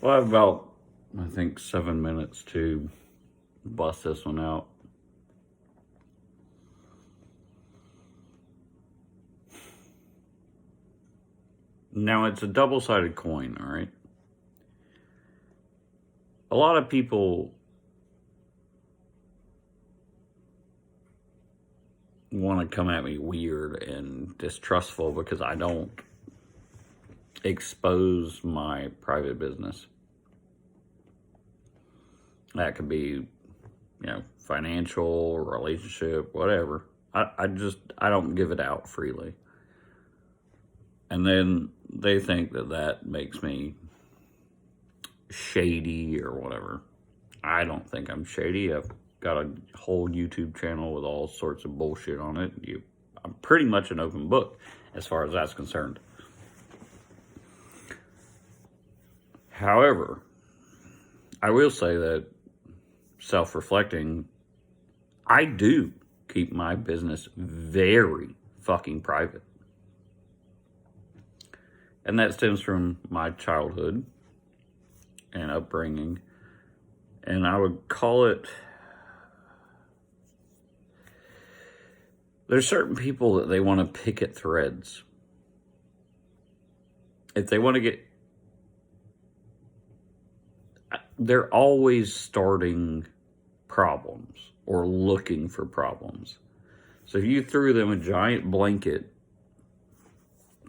Well, I have about, I think, 7 minutes to bust this one out. Now, it's a double-sided coin, all right? A lot of people want to come at me weird and distrustful because I don't expose my private business. That could be, financial, relationship, whatever. I don't give it out freely. And then they think that makes me shady or whatever. I don't think I'm shady. I've got a whole YouTube channel with all sorts of bullshit on it. I'm pretty much an open book as far as that's concerned. However, I will say that self-reflecting, I do keep my business very fucking private. And that stems from my childhood and upbringing. And I would call it, there's certain people that they want to pick at threads. If they want to get, they're always starting problems or looking for problems. So if you threw them a giant blanket,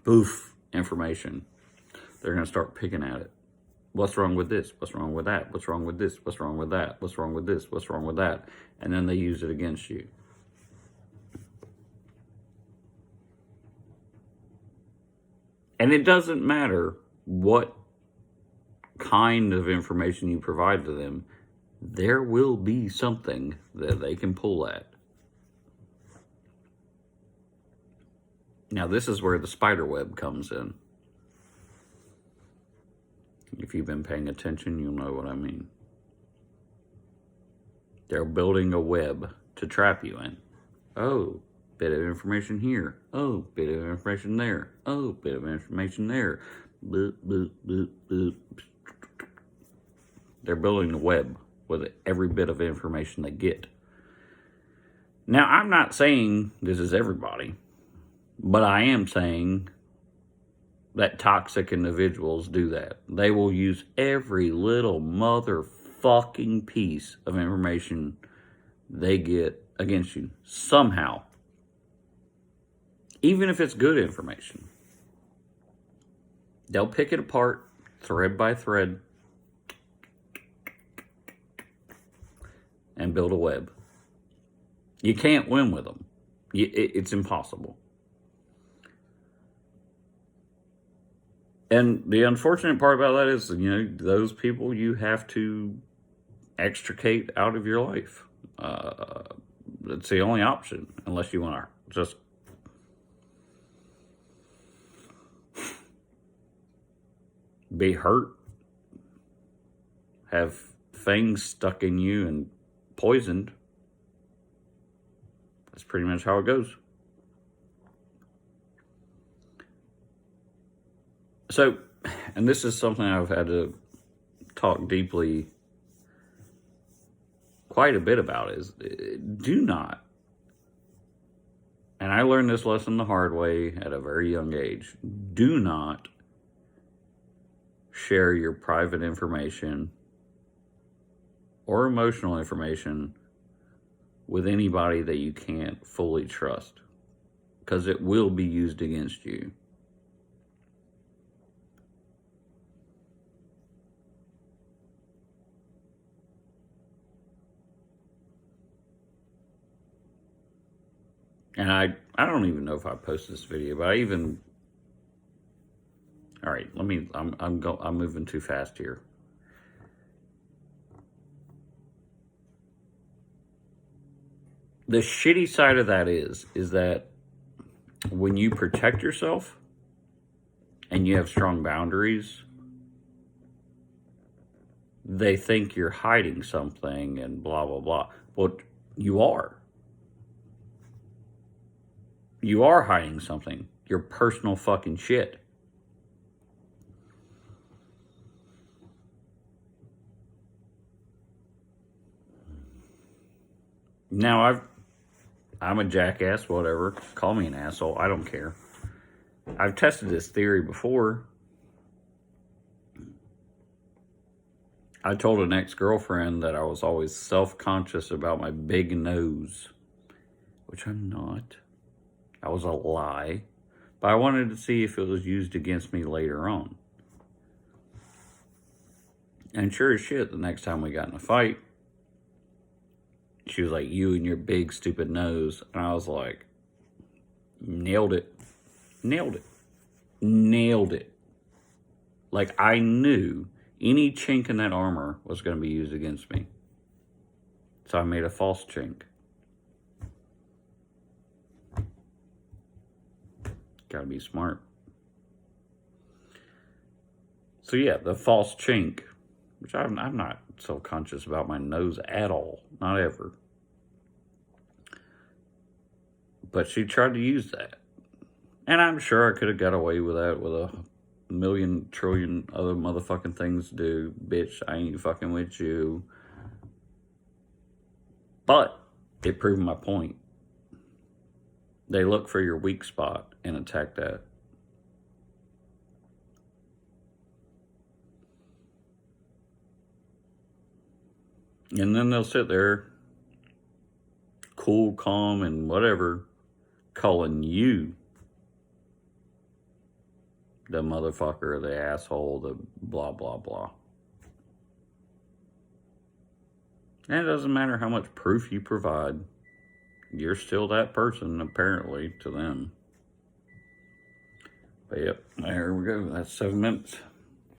poof, information, they're going to start picking at it. What's wrong with this? What's wrong with that? What's wrong with this? What's wrong with that? What's wrong with this? What's wrong with that? And then they use it against you. And it doesn't matter what kind of information you provide to them, there will be something that they can pull at. Now, this is where the spider web comes in. If you've been paying attention, you'll know what I mean. They're building a web to trap you in. Oh, bit of information here. Oh, bit of information there. Oh, bit of information there. Boop, boop, boop, boop. They're building a web with every bit of information they get. Now, I'm not saying this is everybody, but I am saying that toxic individuals do that. They will use every little motherfucking piece of information they get against you somehow. Even if it's good information. They'll pick it apart, thread by thread, and build a web. You can't win with them. It's impossible. And the unfortunate part about that is, those people you have to extricate out of your life. It's the only option, unless you want to just be hurt, have things stuck in you and poisoned. That's pretty much how it goes. So, and this is something I've had to talk deeply quite a bit about, is do not, and I learned this lesson the hard way at a very young age, do not share your private information or emotional information with anybody that you can't fully trust, because it will be used against you. And I don't even know if I posted this video, but all right, I'm moving too fast here. The shitty side of that is that when you protect yourself and you have strong boundaries, they think you're hiding something and blah, blah, blah. Well, you are. You are hiding something. Your personal fucking shit. Now, I'm a jackass, whatever. Call me an asshole. I don't care. I've tested this theory before. I told an ex-girlfriend that I was always self-conscious about my big nose, which I'm not. That was a lie. But I wanted to see if it was used against me later on. And sure as shit, the next time we got in a fight, she was like, you and your big stupid nose. And I was like, nailed it. Nailed it. Nailed it. Like, I knew any chink in that armor was going to be used against me. So I made a false chink. Gotta be smart. So yeah, the false chink, which I'm not self-conscious about my nose at all. Not ever. But she tried to use that. And I'm sure I could have got away with that with a million trillion other motherfucking things to do. Bitch, I ain't fucking with you. But it proved my point. They look for your weak spot and attack that. And then they'll sit there, cool, calm, and whatever, calling you the motherfucker, the asshole, the blah, blah, blah. And it doesn't matter how much proof you provide. You're still that person, apparently, to them. But yep, there we go. That's 7 minutes.